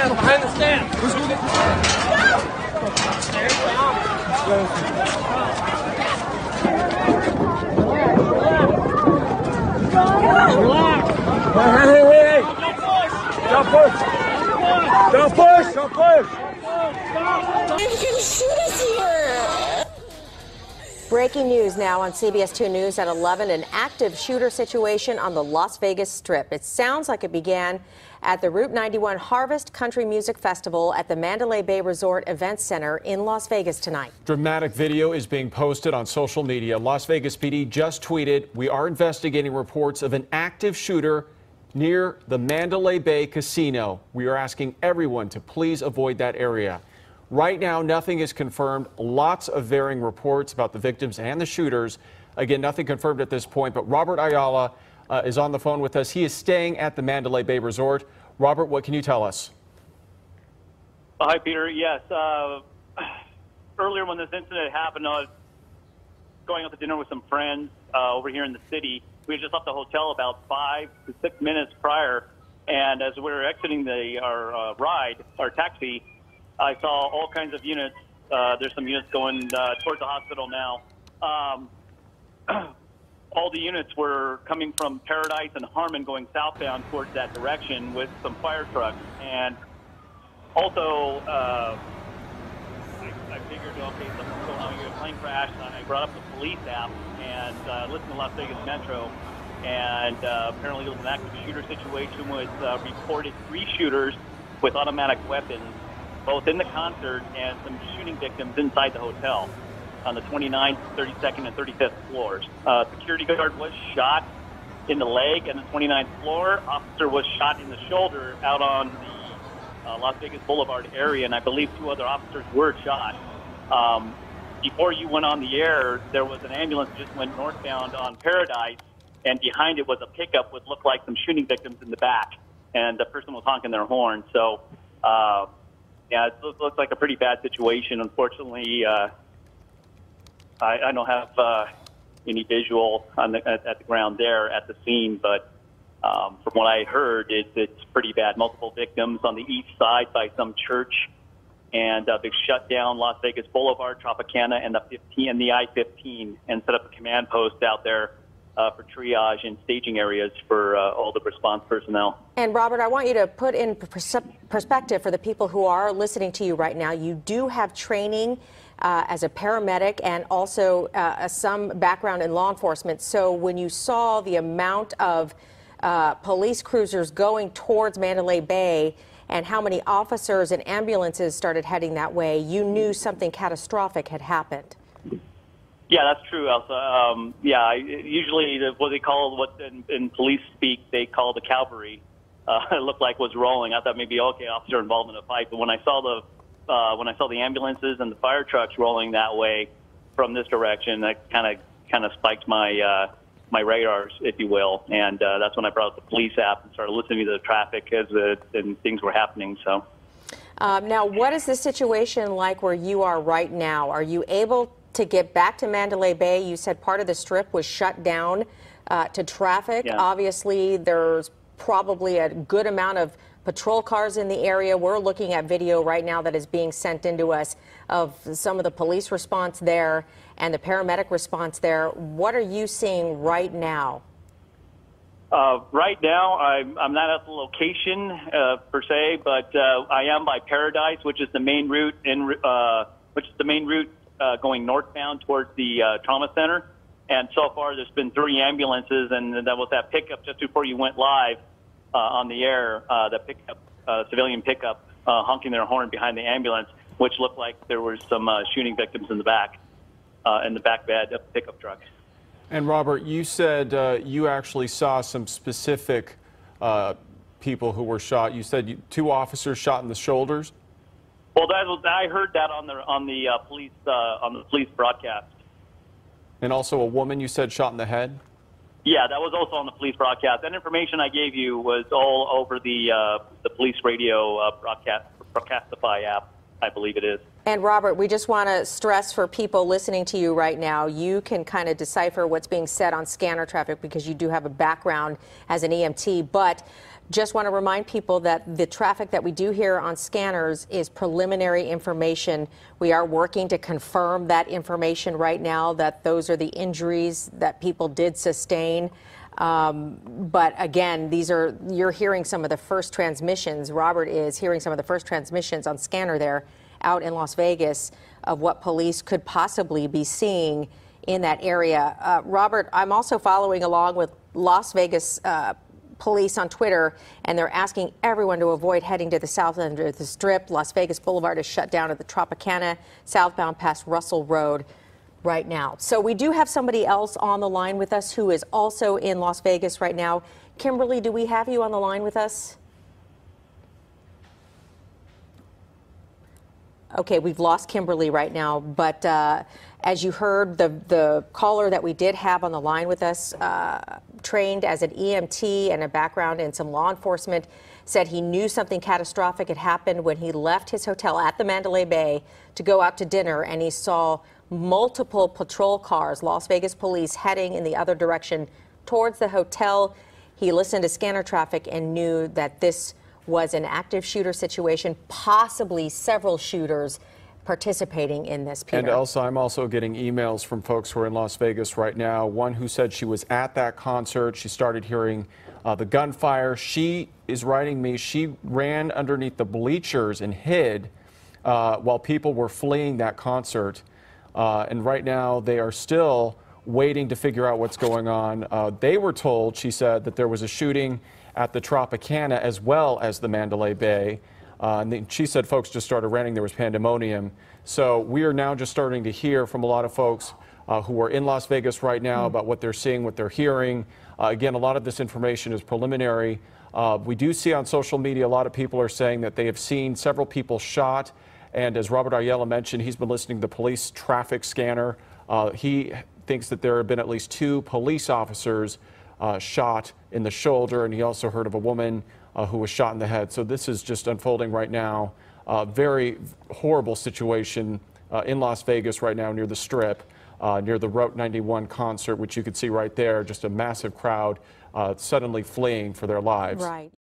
Behind the stand. Who's going to get the stand? Relax. Hey. Don't push. Don't push. Don't push. You can shoot us here. Breaking news now on CBS 2 News at 11. An active shooter situation on the Las Vegas Strip. It sounds like it began at the Route 91 Harvest Country Music Festival at the Mandalay Bay Resort Events Center in Las Vegas tonight. Dramatic video is being posted on social media. Las Vegas PD just tweeted, "We are investigating reports of an active shooter near the Mandalay Bay Casino. We are asking everyone to please avoid that area." Right now, nothing is confirmed. Lots of varying reports about the victims and the shooters. Again, nothing confirmed at this point, but Robert Ayala is on the phone with us. He is staying at the Mandalay Bay Resort. Robert, what can you tell us? Hi, Peter. Yes. Earlier when this incident happened, I was going out to dinner with some friends over here in the city. We had just left the hotel about 5 to 6 minutes prior, and as we were exiting our taxi, I saw all kinds of units. There's some units going towards the hospital now. All the units were coming from Paradise and Harmon going southbound towards that direction with some fire trucks. And also, I figured, okay, something's going on here, a plane crash, and I brought up the police app and listened to Las Vegas Metro. And apparently it was an active shooter situation with reported 3 shooters with automatic weapons, both in the concert and some shooting victims inside the hotel on the 29th, 32nd, and 35th floors. Security guard was shot in the leg on the 29th floor. Officer was shot in the shoulder out on the Las Vegas Boulevard area, and I believe 2 other officers were shot. Before you went on the air, there was an ambulance that just went northbound on Paradise, and behind it was a pickup with looked like some shooting victims in the back, and the person was honking their horn. So, yeah, it looks like a pretty bad situation. Unfortunately, I don't have any visual on at the ground there at the scene, but from what I heard, it's pretty bad. Multiple victims on the east side by some church, and they've shut down Las Vegas Boulevard, Tropicana, and the I-15, and set up a command post out there for triage and staging areas for all the response personnel. And Robert, I want you to put in perspective for the people who are listening to you right now. You do have training as a paramedic and also some background in law enforcement. So when you saw the amount of police cruisers going towards Mandalay Bay and how many officers and ambulances started heading that way, you knew something catastrophic had happened. Yeah, that's true, Elsa. Yeah, usually what they call, in police speak, they call the cavalry. It looked like was rolling. I thought maybe, okay, officer involved in a fight. But when I saw the ambulances and the fire trucks rolling that way from this direction, that kind of spiked my my radars, if you will. And that's when I brought up the police app and started listening to the traffic as and things were happening. So. Now, what is the situation like where you are right now? Are you able to get back to Mandalay Bay? You said part of the strip was shut down to traffic. Yeah. Obviously, there's probably a good amount of patrol cars in the area. We're looking at video right now that is being sent into us of some of the police response there and the paramedic response there. What are you seeing right now? Right now, I'm not at the location per se, but I am by Paradise, which is the main route going northbound towards the trauma center. And so far, there's been 3 ambulances, and that was that pickup just before you went live on the air. The pickup, civilian pickup, honking their horn behind the ambulance, which looked like there were some shooting victims in the back bed of the pickup truck. And Robert, you said you actually saw some specific people who were shot. You said 2 officers shot in the shoulders. Well, I heard that on the police broadcast. And also a woman you said shot in the head? Yeah, that was also on the police broadcast. That information I gave you was all over the police radio Broadcastify app, I believe it is. And Robert, we just want to stress for people listening to you right now, you can kind of decipher what's being said on scanner traffic because you do have a background as an EMT, but just want to remind people that the traffic that we do hear on scanners is preliminary information. We are working to confirm that information right now, that those are the injuries that people did sustain. But again, you're hearing some of the first transmissions. Robert is hearing some of the first transmissions on scanner there out in Las Vegas of what police could possibly be seeing in that area. Robert, I'm also following along with Las Vegas police on Twitter, and they're asking everyone to avoid heading to the south end of the Strip. Las Vegas Boulevard is shut down at the Tropicana, southbound past Russell Road right now. So we do have somebody else on the line with us who is also in Las Vegas right now. Kimberly, do we have you on the line with us? Okay, we've lost Kimberly right now, but as you heard, the caller that we did have on the line with us, trained as an EMT and a background in some law enforcement, said he knew something catastrophic had happened when he left his hotel at the Mandalay Bay to go out to dinner, and he saw multiple patrol cars, Las Vegas police, heading in the other direction towards the hotel. He listened to scanner traffic and knew that this was an active shooter situation, possibly several shooters participating in this, Peter. And Elsa, I'm also getting emails from folks who are in Las Vegas right now. One who said she was at that concert. She started hearing the gunfire. She is writing me, she ran underneath the bleachers and hid while people were fleeing that concert. And right now they are still waiting to figure out what's going on. They were told, she said, that there was a shooting at the Tropicana as well as the Mandalay Bay. And she said folks just started running. There was pandemonium. So we are now just starting to hear from a lot of folks who are in Las Vegas right now about what they're seeing, what they're hearing. Again, a lot of this information is preliminary. We do see on social media a lot of people are saying that they have seen several people shot. And as Robert Ayala mentioned, he's been listening to the police traffic scanner. He thinks that there have been at least 2 police officers shot in the shoulder, and he also heard of a woman who was shot in the head. So this is just unfolding right now. Very horrible situation in Las Vegas right now near the Strip, near the Route 91 concert, which you can see right there, just a massive crowd suddenly fleeing for their lives. Right.